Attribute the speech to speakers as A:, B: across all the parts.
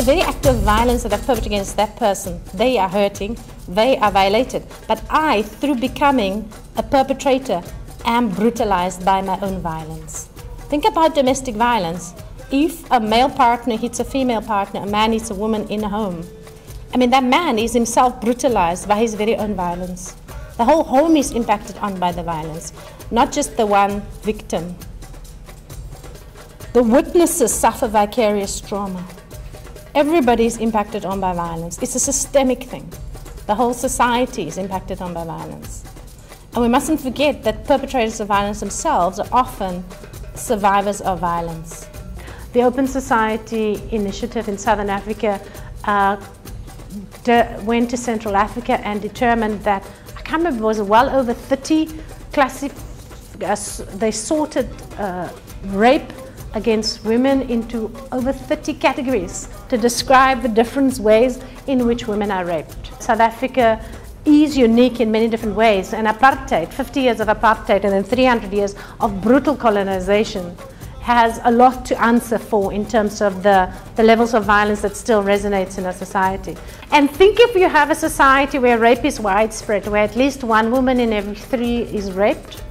A: very act of violence that I perpetrate against that person, they are hurting, they are violated. But I, through becoming a perpetrator, am brutalized by my own violence. Think about domestic violence. If a male partner hits a female partner, a man hits a woman in a home, I mean, that man is himself brutalized by his very own violence. The whole home is impacted on by the violence, not just the one victim. The witnesses suffer vicarious trauma. Everybody is impacted on by violence. It's a systemic thing. The whole society is impacted on by violence. And we mustn't forget that perpetrators of violence themselves are often survivors of violence. The Open Society Initiative in Southern Africa went to Central Africa and determined that, I can't remember, it was well over 30 they sorted rape against women into over 30 categories to describe the different ways in which women are raped. South Africa is unique in many different ways, and apartheid, 50 years of apartheid and then 300 years of brutal colonization, has a lot to answer for in terms of the levels of violence that still resonates in our society. And think if you have a society where rape is widespread, where at least one woman in every 3 is raped,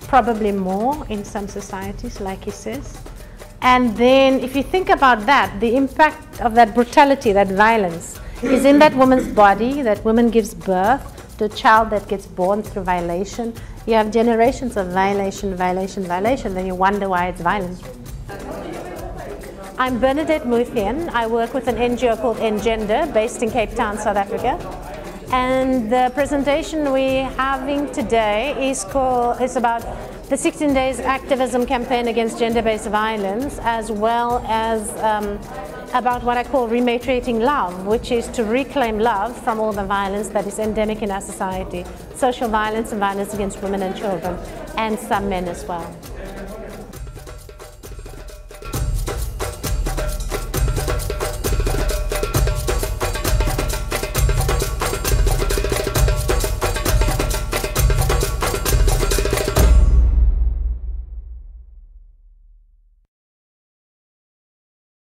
A: probably more in some societies, like he says. And then if you think about that, the impact of that brutality, that violence, is in that woman's body. That woman gives birth to a child that gets born through violation. You have generations of violation, violation, violation, then you wonder why it's violent. I'm Bernadette Muthien. I work with an NGO called Engender, based in Cape Town, South Africa. And the presentation we're having today is about the 16 Days Activism campaign against gender-based violence, as well as about what I call rematriating love, which is to reclaim love from all the violence that is endemic in our society, social violence and violence against women and children, and some men as well.